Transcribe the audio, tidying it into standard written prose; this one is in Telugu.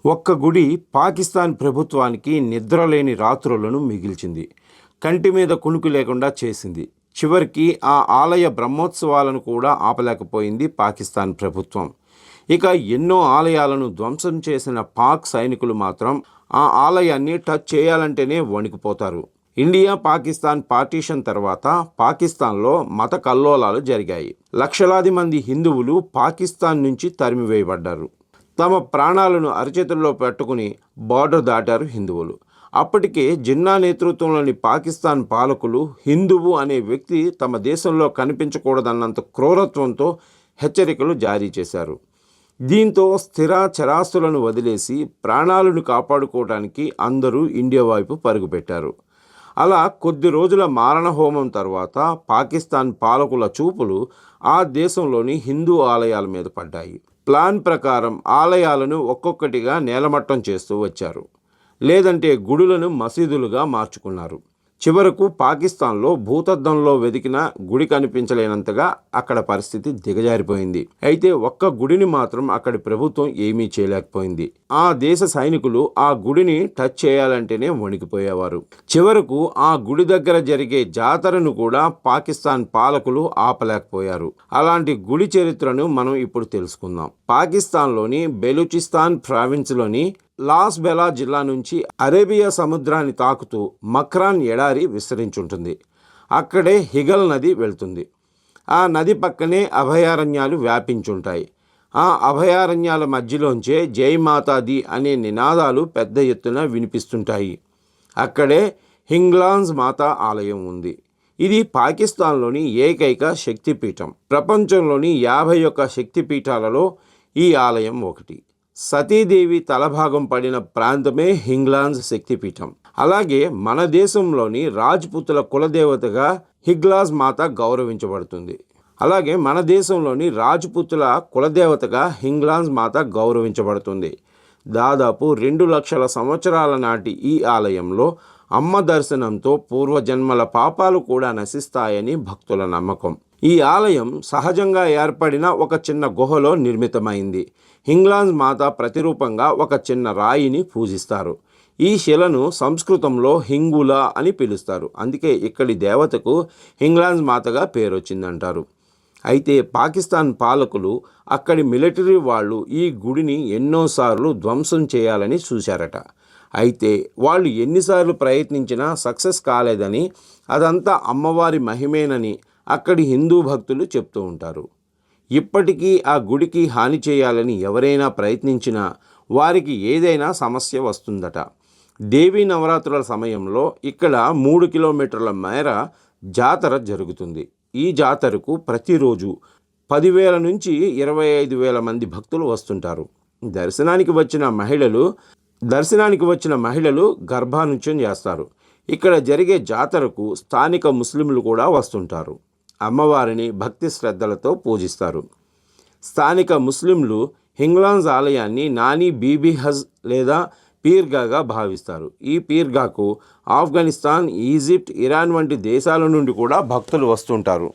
ఒక్క గుడి పాకిస్తాన్ ప్రభుత్వానికి నిద్రలేని రాత్రులను మిగిల్చింది. కంటి మీద కునుకు లేకుండా చేసింది. చివరికి ఆ ఆలయ బ్రహ్మోత్సవాలను కూడా ఆపలేకపోయింది పాకిస్తాన్ ప్రభుత్వం. ఇక ఎన్నో ఆలయాలను ధ్వంసం చేసిన పాక్ సైనికులు మాత్రం ఆ ఆలయాన్ని టచ్ చేయాలంటేనే వణికిపోతారు. ఇండియా పాకిస్తాన్ పార్టీషన్ తర్వాత పాకిస్తాన్లో మత కల్లోలాలు జరిగాయి. లక్షలాది మంది హిందువులు పాకిస్తాన్ నుంచి తరిమివేయబడ్డారు. తమ ప్రాణాలను అరచేతుల్లో పెట్టుకుని బార్డర్ దాటారు హిందువులు. అప్పటికే జిన్నా నేతృత్వంలోని పాకిస్తాన్ పాలకులు హిందువు అనే వ్యక్తి తమ దేశంలో కనిపించకూడదన్నంత క్రూరత్వంతో హెచ్చరికలు జారీ చేశారు. దీంతో స్థిర చరాస్తులను వదిలేసి ప్రాణాలను కాపాడుకోవడానికి అందరూ ఇండియా వైపు పరుగుపెట్టారు. అలా కొద్ది రోజుల మారణహోమం తర్వాత పాకిస్తాన్ పాలకుల చూపులు ఆ దేశంలోని హిందూ ఆలయాల మీద పడ్డాయి. ప్లాన్ ప్రకారం ఆలయాలను ఒక్కొక్కటిగా నేలమట్టం చేస్తూ వచ్చారు. లేదంటే గుడులను మసీదులుగా మార్చుకున్నారు. చివరకు పాకిస్తాన్లో భూతద్దంలో వెతికిన గుడి కనిపించలేనంతగా అక్కడ పరిస్థితి దిగజారిపోయింది. అయితే ఒక్క గుడిని మాత్రం అక్కడి ప్రభుత్వం ఏమీ చేయలేకపోయింది. ఆ దేశ సైనికులు ఆ గుడిని టచ్ చేయాలంటేనే వణికిపోయేవారు. చివరకు ఆ గుడి దగ్గర జరిగే జాతరను కూడా పాకిస్తాన్ పాలకులు ఆపలేకపోయారు. అలాంటి గుడి చరిత్రను మనం ఇప్పుడు తెలుసుకుందాం. పాకిస్తాన్లోని బెలూచిస్తాన్ ప్రావిన్స్లోని లాస్ బెలా జిల్లా నుంచి అరేబియా సముద్రాన్ని తాకుతూ మక్రాన్ ఎడారి విస్తరించుంటుంది. అక్కడే హిగల్ నది వెళ్తుంది. ఆ నది పక్కనే అభయారణ్యాలు వ్యాపించుంటాయి. ఆ అభయారణ్యాల మధ్యలోంచే జై మాతాది అనే నినాదాలు పెద్ద ఎత్తున వినిపిస్తుంటాయి. అక్కడే హింగ్లాన్స్ మాతా ఆలయం ఉంది. ఇది పాకిస్తాన్లోని ఏకైక శక్తిపీఠం. ప్రపంచంలోని 51 శక్తిపీఠాలలో ఈ ఆలయం ఒకటి. సతీదేవి తలభాగం పడిన ప్రాంతమే హింగ్లాన్స్ శక్తిపీఠం. అలాగే మన దేశంలోని రాజ్పుతుల కులదేవతగా హిగ్లాజ్ మాత గౌరవించబడుతుంది. దాదాపు 2 లక్షల సంవత్సరాల నాటి ఈ ఆలయంలో అమ్మ దర్శనంతో పూర్వజన్మల పాపాలు కూడా నశిస్తాయని భక్తుల నమ్మకం. ఈ ఆలయం సహజంగా ఏర్పడిన ఒక చిన్న గుహలో నిర్మితమైంది. హింగ్లాన్స్ మాత ప్రతిరూపంగా ఒక చిన్న రాయిని పూజిస్తారు. ఈ శిలను సంస్కృతంలో హింగుల అని పిలుస్తారు. అందుకే ఇక్కడి దేవతకు హింగ్లాన్స్ మాతగా పేరొచ్చిందంటారు. అయితే పాకిస్తాన్ పాలకులు, అక్కడి మిలిటరీ వాళ్ళు ఈ గుడిని ఎన్నోసార్లు ధ్వంసం చేయాలని చూశారట. అయితే వాళ్ళు ఎన్నిసార్లు ప్రయత్నించినా సక్సెస్ కాలేదని, అదంతా అమ్మవారి మహిమేనని అక్కడి హిందూ భక్తులు చెప్తూ ఉంటారు. ఇప్పటికీ ఆ గుడికి హాని చేయాలని ఎవరైనా ప్రయత్నించినా వారికి ఏదైనా సమస్య వస్తుందట. దేవీ నవరాత్రుల సమయంలో ఇక్కడ 3 కిలోమీటర్ల మేర జాతర జరుగుతుంది. ఈ జాతరకు ప్రతిరోజు 10,000 నుంచి 25,000 మంది భక్తులు వస్తుంటారు. దర్శనానికి వచ్చిన మహిళలు గర్భానుత్యం చేస్తారు. ఇక్కడ జరిగే జాతరకు స్థానిక ముస్లింలు కూడా వస్తుంటారు. అమ్మవారిని భక్తి శ్రద్ధలతో పూజిస్తారు. స్థానిక ముస్లింలు హింగ్లాన్స్ ఆలయాన్ని నాని బీబీ హజ్ లేదా పీర్గాగా భావిస్తారు. ఈ పీర్గాకు ఆఫ్ఘనిస్తాన్, ఈజిప్ట్, ఇరాన్ వంటి దేశాల నుండి కూడా భక్తులు వస్తుంటారు.